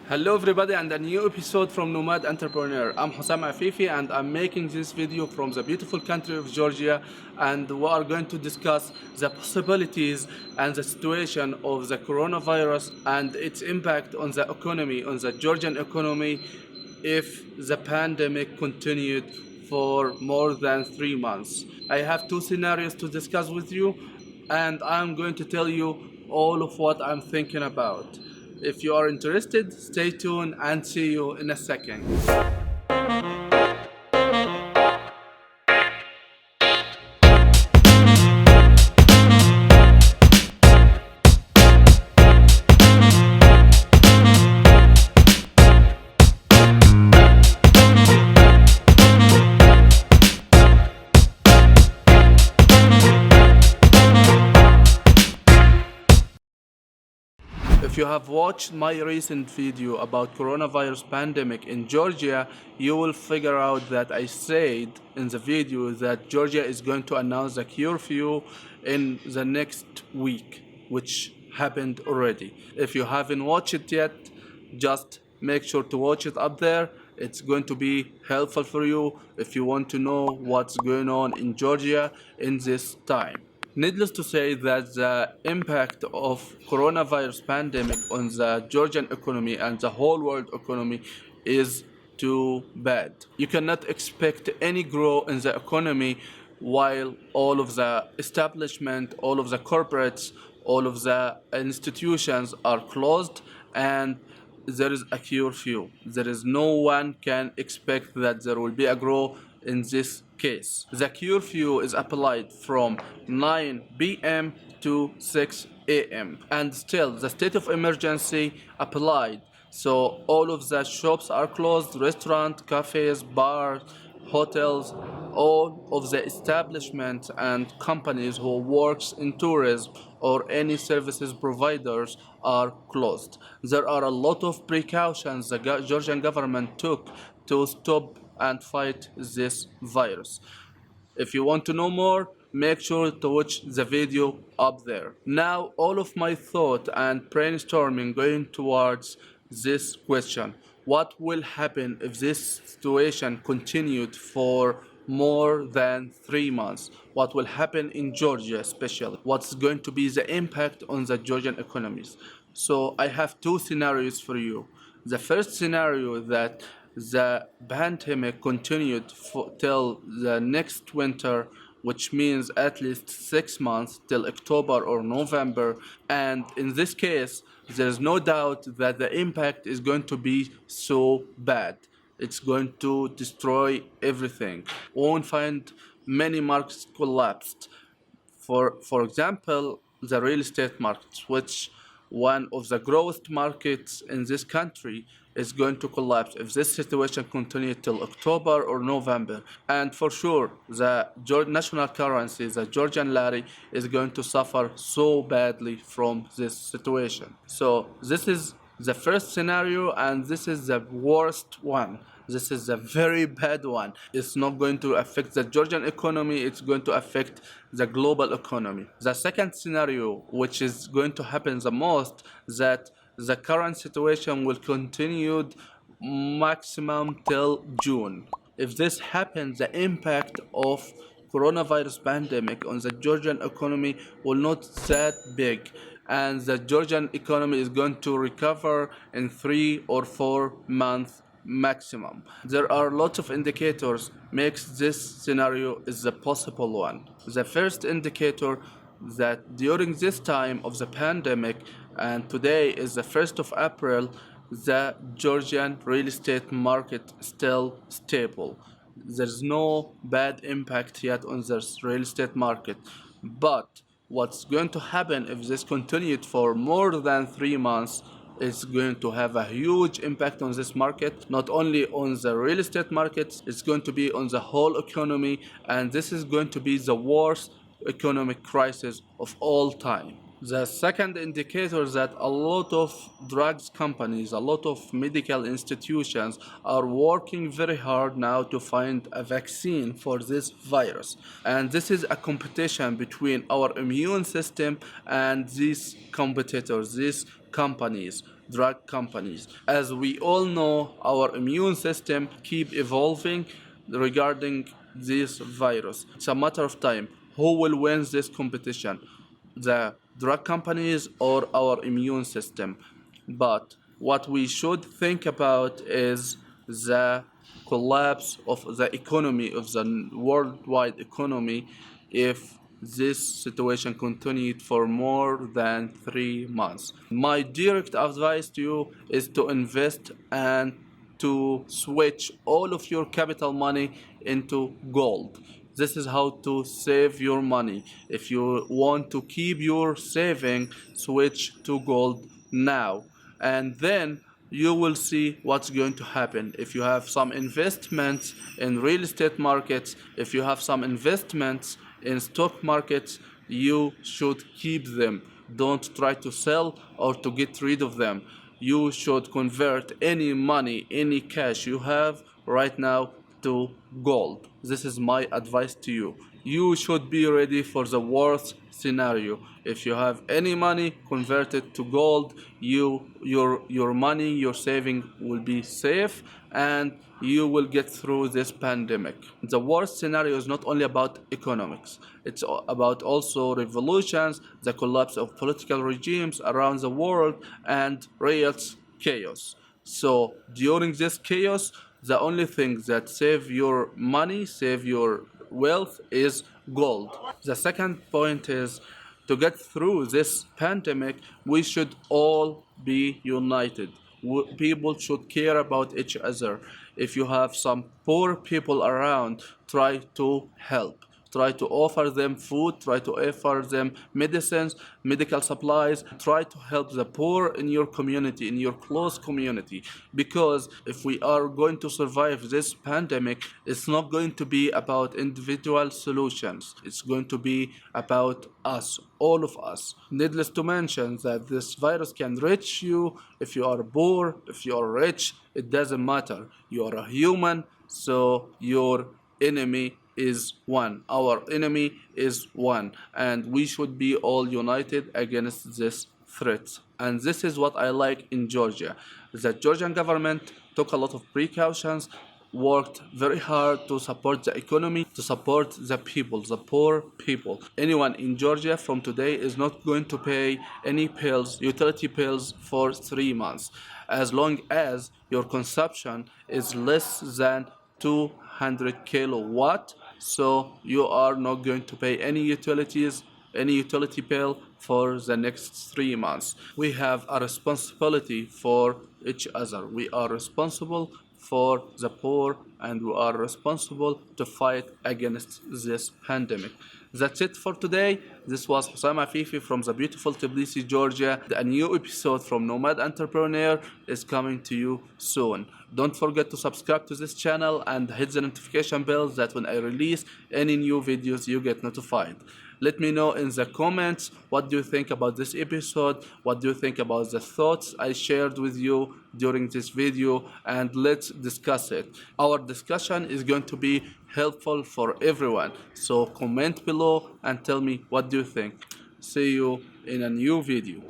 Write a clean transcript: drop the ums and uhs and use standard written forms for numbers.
Hello everybody and a new episode from Nomad Entrepreneur. I'm Hussam Afifi and I'm making this video from the beautiful country of Georgia, and we are going to discuss the possibilities and the situation of the coronavirus and its impact on the economy, on the Georgian economy, if the pandemic continued for more than 3 months. I have two scenarios to discuss with you, and I'm going to tell you all of what I'm thinking about. If you are interested, stay tuned and see you in a second. If you have watched my recent video about coronavirus pandemic in Georgia, you will figure out that I said in the video that Georgia is going to announce a curfew in the next week, which happened already. If you haven't watched it yet, just make sure to watch it up there. It's going to be helpful for you if you want to know what's going on in Georgia in this time. Needless to say that the impact of coronavirus pandemic on the Georgian economy and the whole world economy is too bad. You cannot expect any growth in the economy while all of the establishment, all of the corporates, all of the institutions are closed and there is a curfew. There is no one can expect that there will be a growth in this case. The curfew is applied from 9 p.m. to 6 a.m. and still the state of emergency applied. So all of the shops are closed, restaurants, cafes, bars, hotels, all of the establishments and companies who works in tourism or any services providers are closed. There are a lot of precautions the Georgian government took to stop and fight this virus. If you want to know more, make sure to watch the video up there. Now, all of my thought and brainstorming going towards this question. What will happen if this situation continued for more than 3 months? What will happen in Georgia especially? What's going to be the impact on the Georgian economies? So I have two scenarios for you. The first scenario that the pandemic continued till the next winter, which means at least 6 months till October or November. And in this case, there's no doubt that the impact is going to be so bad. It's going to destroy everything. We won't find many markets collapsed. For example, the real estate market, which one of the growth markets in this country, is going to collapse if this situation continues till October or November. And for sure, the national currency, the Georgian lari, is going to suffer so badly from this situation. So this is the first scenario, and this is the worst one. This is a very bad one. It's not going to affect the Georgian economy, it's going to affect the global economy. The second scenario, which is going to happen the most, that the current situation will continue maximum till June. If this happens, the impact of coronavirus pandemic on the Georgian economy will not that big, and the Georgian economy is going to recover in 3 or 4 months maximum. There are lots of indicators makes this scenario is the possible one. The first indicator that during this time of the pandemic, and today is the 1st of April, the Georgian real estate market still stable. There's no bad impact yet on the real estate market. But what's going to happen if this continued for more than 3 months is going to have a huge impact on this market, not only on the real estate markets, it's going to be on the whole economy, and this is going to be the worst economic crisis of all time. The second indicator is that a lot of drugs companies, a lot of medical institutions are working very hard now to find a vaccine for this virus. And this is a competition between our immune system and these competitors, these companies. drug companies. As we all know, our immune system keep evolving regarding this virus. It's a matter of time. Who will win this competition? The drug companies or our immune system? But what we should think about is the collapse of the economy, of the worldwide economy, if this situation continued for more than 3 months. My direct advice to you is to invest and to switch all of your capital money into gold. This is how to save your money. If you want to keep your saving, switch to gold now. And then you will see what's going to happen. If you have some investments in real estate markets, if you have some investments in stock markets, you should keep them. Don't try to sell or to get rid of them. You should convert any money, any cash you have right now to gold. This is my advice to you. You should be ready for the worst scenario. If you have any money, convert it to gold. Your money, your saving will be safe, and you will get through this pandemic. The worst scenario is not only about economics. It's about also revolutions, the collapse of political regimes around the world, and real chaos. So during this chaos, the only thing that save your money, save your wealth is gold. The second point is to get through this pandemic, we should all be united. People should care about each other. If you have some poor people around, try to help. Try to offer them food, try to offer them medicines, medical supplies. Try to help the poor in your community, in your close community. Because if we are going to survive this pandemic, it's not going to be about individual solutions. It's going to be about us, all of us. Needless to mention that this virus can reach you if you are poor, if you are rich, it doesn't matter. You are a human, so your enemy is one. Our enemy is one, and we should be all united against this threat. And this is what I like in Georgia. The Georgian government took a lot of precautions, worked very hard to support the economy, to support the people, the poor people. Anyone in Georgia from today is not going to pay any bills, utility bills for 3 months, as long as your consumption is less than 200 kilowatt. So you are not going to pay any utilities, any utility bill for the next 3 months. We have a responsibility for each other. We are responsible for the poor, and we are responsible to fight against this pandemic. That's it for today. This was Hussam Afifi from the beautiful Tbilisi, Georgia. A new episode from Nomad Entrepreneur is coming to you soon. Don't forget to subscribe to this channel and hit the notification bell that when I release any new videos you get notified. Let me know in the comments what do you think about this episode, what do you think about the thoughts I shared with you during this video, and let's discuss it. Our discussion is going to be helpful for everyone, so comment below and tell me what do you think. See you in a new video.